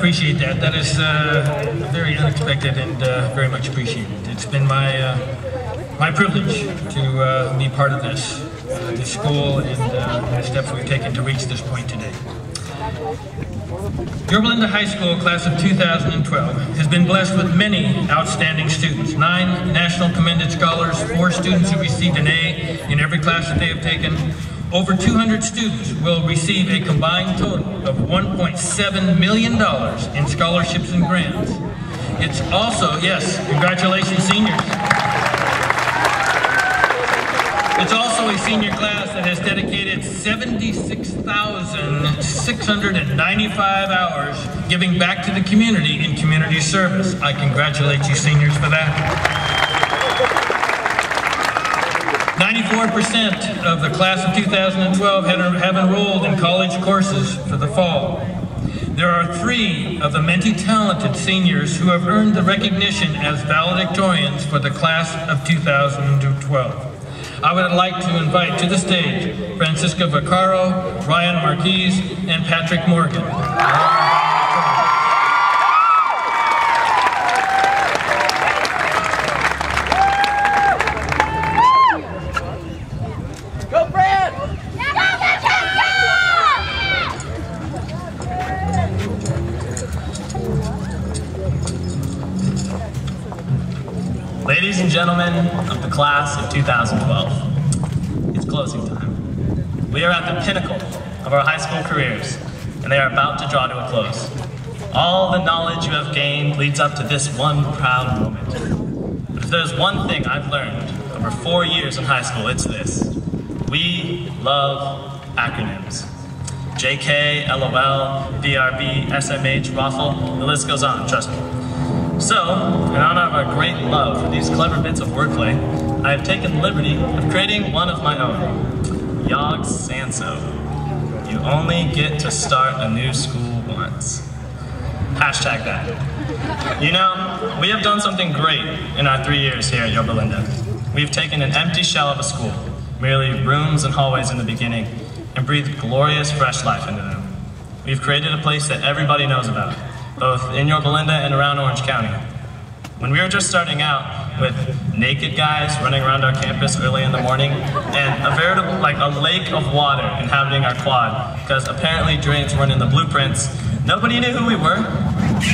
appreciate that. That is very unexpected and very much appreciated. It's been my privilege to be part of this school and the steps we've taken to reach this point today. Yorba High School class of 2012 has been blessed with many outstanding students. 9 National Commended Scholars, 4 students who received an A in every class that they have taken. Over 200 students will receive a combined total of $1.7 million in scholarships and grants. It's also, yes, congratulations seniors. It's also a senior class that has dedicated 76,695 hours giving back to the community in community service. I congratulate you seniors for that. 94% of the class of 2012 have enrolled in college courses for the fall. There are 3 of the multi-talented seniors who have earned the recognition as valedictorians for the class of 2012. I would like to invite to the stage Francesca Vacarro, Ryan Marquiss, and Patrick Morgan. Go, Brad! Ladies and gentlemen of the class of 2012, it's closing time. We are at the pinnacle of our high school careers, and they are about to draw to a close. All the knowledge you have gained leads up to this one proud moment. But if there's one thing I've learned over 4 years in high school, it's this. We love acronyms. JK, LOL, BRB, SMH, Raffle, the list goes on, trust me. So, in honor of our great love for these clever bits of wordplay, I have taken the liberty of creating one of my own. Yog Sanso. You only get to start a new school once. Hashtag that. You know, we have done something great in our 3 years here at Yorba. We've taken an empty shell of a school, merely rooms and hallways in the beginning, and breathed glorious fresh life into them. We've created a place that everybody knows about, both in Yorba and around Orange County. When we were just starting out with naked guys running around our campus early in the morning and a veritable, like a lake of water inhabiting our quad because apparently drains weren't in the blueprints, nobody knew who we were.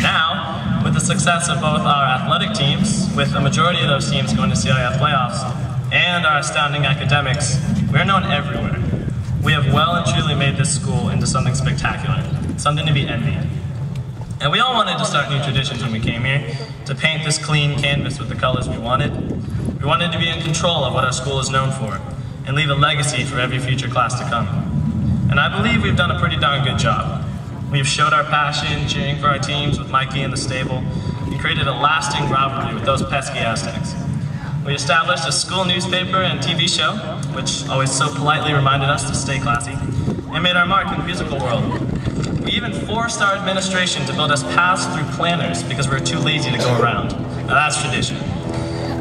Now, with the success of both our athletic teams, with the majority of those teams going to CIF playoffs, and our astounding academics, we're known everywhere. We have well and truly made this school into something spectacular, something to be envied. And we all wanted to start new traditions when we came here, to paint this clean canvas with the colors we wanted. We wanted to be in control of what our school is known for, and leave a legacy for every future class to come. And I believe we've done a pretty darn good job. We've showed our passion, cheering for our teams with Mikey in the stable, and created a lasting rivalry with those pesky Aztecs. We established a school newspaper and TV show, which always so politely reminded us to stay classy, and made our mark in the musical world. We even forced our administration to build us pass-through planners because we were too lazy to go around. Now that's tradition.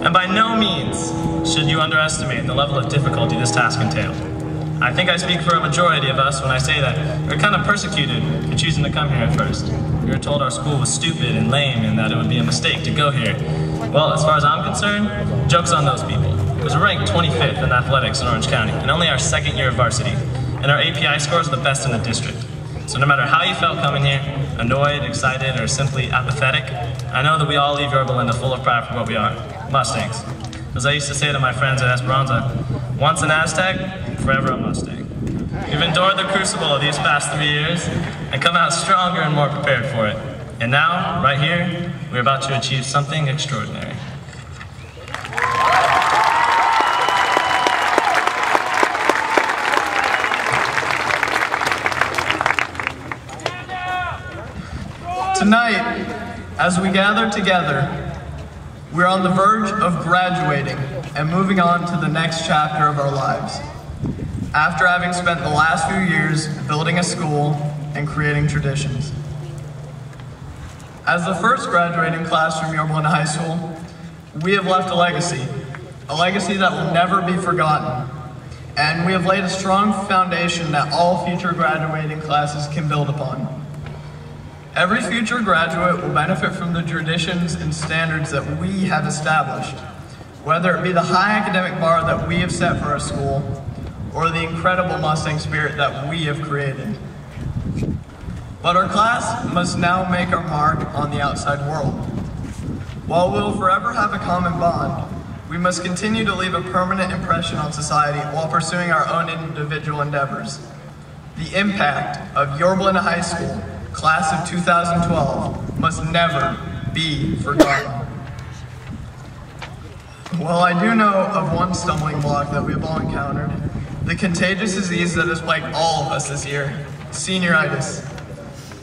And by no means should you underestimate the level of difficulty this task entailed. I think I speak for a majority of us when I say that we were kind of persecuted for choosing to come here at first. We were told our school was stupid and lame and that it would be a mistake to go here. Well, as far as I'm concerned, joke's on those people. Because we're ranked 25th in athletics in Orange County, and only our 2nd year of varsity. And our API scores are the best in the district. So no matter how you felt coming here, annoyed, excited, or simply apathetic, I know that we all leave Yorba full of pride for what we are, Mustangs. As I used to say to my friends at Esperanza, once an Aztec, forever a Mustang. We've endured the crucible of these past 3 years and come out stronger and more prepared for it. And now, right here, we're about to achieve something extraordinary. Tonight, as we gather together, we're on the verge of graduating and moving on to the next chapter of our lives, after having spent the last few years building a school and creating traditions. As the first graduating class from Yorba High School, we have left a legacy that will never be forgotten, and we have laid a strong foundation that all future graduating classes can build upon. Every future graduate will benefit from the traditions and standards that we have established, whether it be the high academic bar that we have set for our school, or the incredible Mustang spirit that we have created. But our class must now make our mark on the outside world. While we'll forever have a common bond, we must continue to leave a permanent impression on society while pursuing our own individual endeavors. The impact of Yorba High School, class of 2012, must never be forgotten. While I do know of one stumbling block that we've all encountered, the contagious disease that has plagued all of us this year, senioritis.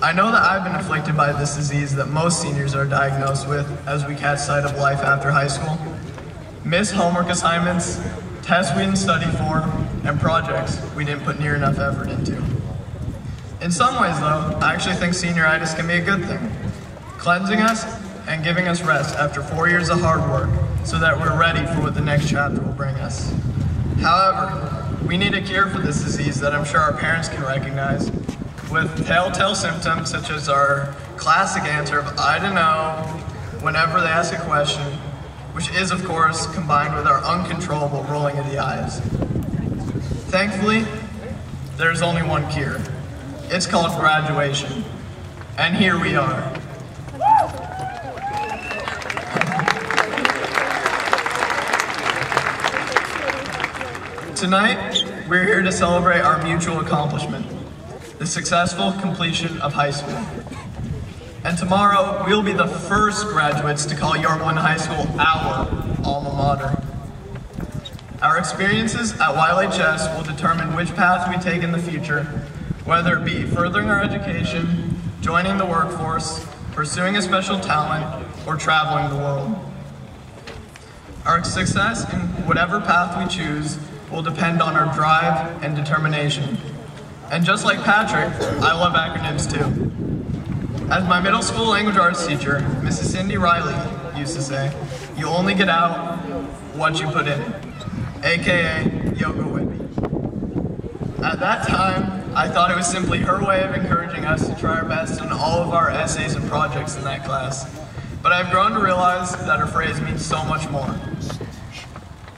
I know that I've been afflicted by this disease that most seniors are diagnosed with as we catch sight of life after high school. Missed homework assignments, tests we didn't study for, and projects we didn't put near enough effort into. In some ways though, I actually think senioritis can be a good thing, cleansing us and giving us rest after 4 years of hard work so that we're ready for what the next chapter will bring us. However, we need a cure for this disease that I'm sure our parents can recognize, with telltale symptoms such as our classic answer of "I don't know" whenever they ask a question, which is of course combined with our uncontrollable rolling of the eyes. Thankfully, there's only one cure. It's called graduation. And here we are. Tonight, we're here to celebrate our mutual accomplishment, the successful completion of high school. And tomorrow, we'll be the first graduates to call Yorba High School our alma mater. Our experiences at YLHS will determine which path we take in the future, whether it be furthering our education, joining the workforce, pursuing a special talent, or traveling the world. Our success in whatever path we choose will depend on our drive and determination. And just like Patrick, I love acronyms too. As my middle school language arts teacher, Mrs. Cindy Riley, used to say, you only get out what you put in it, aka Yoga Whippy. At that time, I thought it was simply her way of encouraging us to try our best in all of our essays and projects in that class. But I've grown to realize that her phrase means so much more.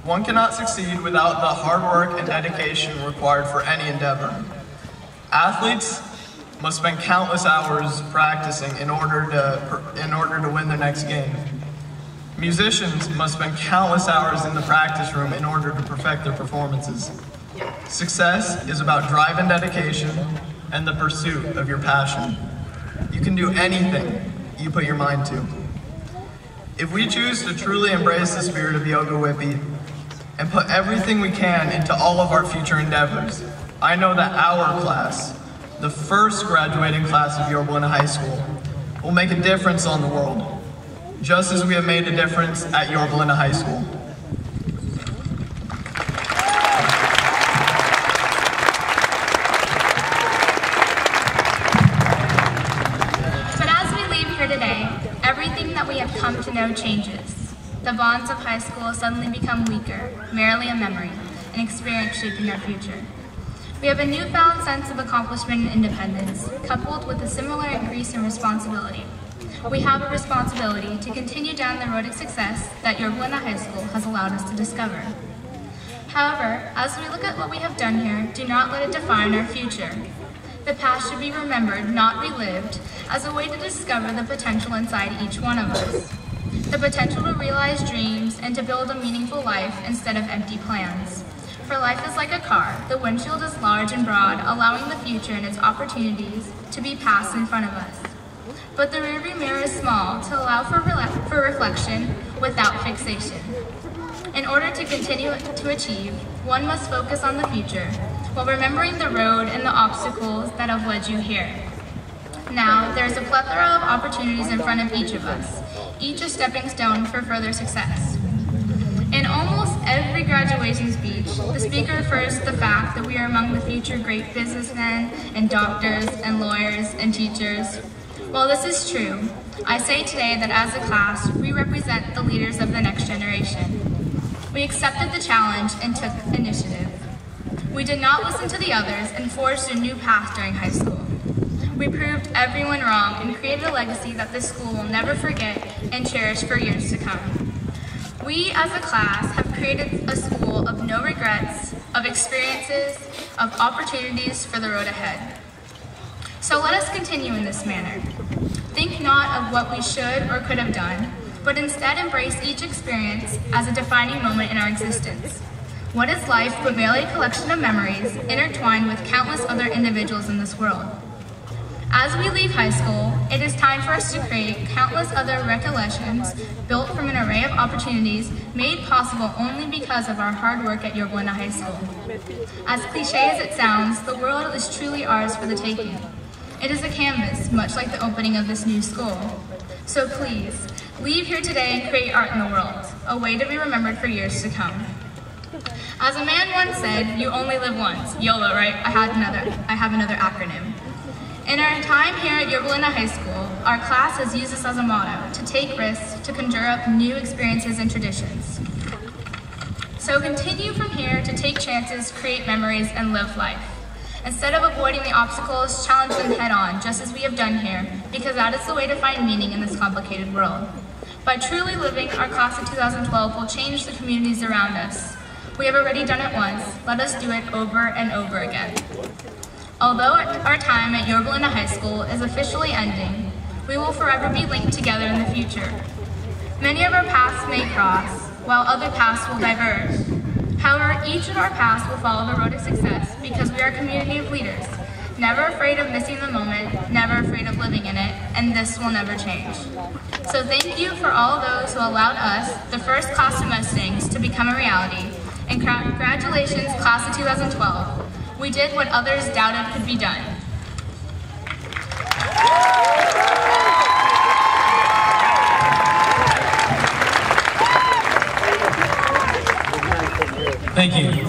One cannot succeed without the hard work and dedication required for any endeavor. Athletes must spend countless hours practicing in order to win their next game. Musicians must spend countless hours in the practice room in order to perfect their performances. Success is about drive and dedication and the pursuit of your passion. You can do anything you put your mind to. If we choose to truly embrace the spirit of Yoga Whippy and put everything we can into all of our future endeavors, I know that our class, the first graduating class of Yorba High School, will make a difference on the world, just as we have made a difference at Yorba High School. But as we leave here today, everything that we have come to know changes. The bonds of high school suddenly become weaker, merely a memory, an experience shaping our future. We have a newfound sense of accomplishment and independence, coupled with a similar increase in responsibility. We have a responsibility to continue down the road of success that Yorba High School has allowed us to discover. However, as we look at what we have done here, do not let it define our future. The past should be remembered, not relived, as a way to discover the potential inside each one of us. The potential to realize dreams and to build a meaningful life instead of empty plans. For life is like a car. The windshield is large and broad, allowing the future and its opportunities to be passed in front of us. But the rearview mirror is small to allow for reflection without fixation. In order to continue to achieve, one must focus on the future, while remembering the road and the obstacles that have led you here. Now, there is a plethora of opportunities in front of each of us, each a stepping stone for further success. In almost every graduation speech, the speaker refers to the fact that we are among the future great businessmen and doctors and lawyers and teachers. While this is true, I say today that as a class, we represent the leaders of the next generation. We accepted the challenge and took initiative. We did not listen to the others and forged a new path during high school. We proved everyone wrong and created a legacy that this school will never forget and cherish for years to come. We as a class have created a school of no regrets, of experiences, of opportunities for the road ahead. So let us continue in this manner. Think not of what we should or could have done, but instead embrace each experience as a defining moment in our existence. What is life but merely a collection of memories intertwined with countless other individuals in this world? As we leave high school, it is time for us to create countless other recollections built from an array of opportunities made possible only because of our hard work at Yorba High School. As cliche as it sounds, the world is truly ours for the taking. It is a canvas, much like the opening of this new school. So please, leave here today and create art in the world, a way to be remembered for years to come. As a man once said, you only live once. YOLO, right? I have another acronym. In our time here at Yorba High School, our class has used this as a motto, to take risks, to conjure up new experiences and traditions. So continue from here to take chances, create memories, and live life. Instead of avoiding the obstacles, challenge them head on, just as we have done here, because that is the way to find meaning in this complicated world. By truly living, our class of 2012 will change the communities around us. We have already done it once, let us do it over and over again. Although our time at Yorba High School is officially ending, we will forever be linked together in the future. Many of our paths may cross, while other paths will diverge. However, each of our paths will follow the road to success because we are a community of leaders, never afraid of missing the moment, never afraid of living in it, and this will never change. So thank you for all those who allowed us, the first class of Mustangs, to become a reality, and congratulations, class of 2012. We did what others doubted could be done. Thank you.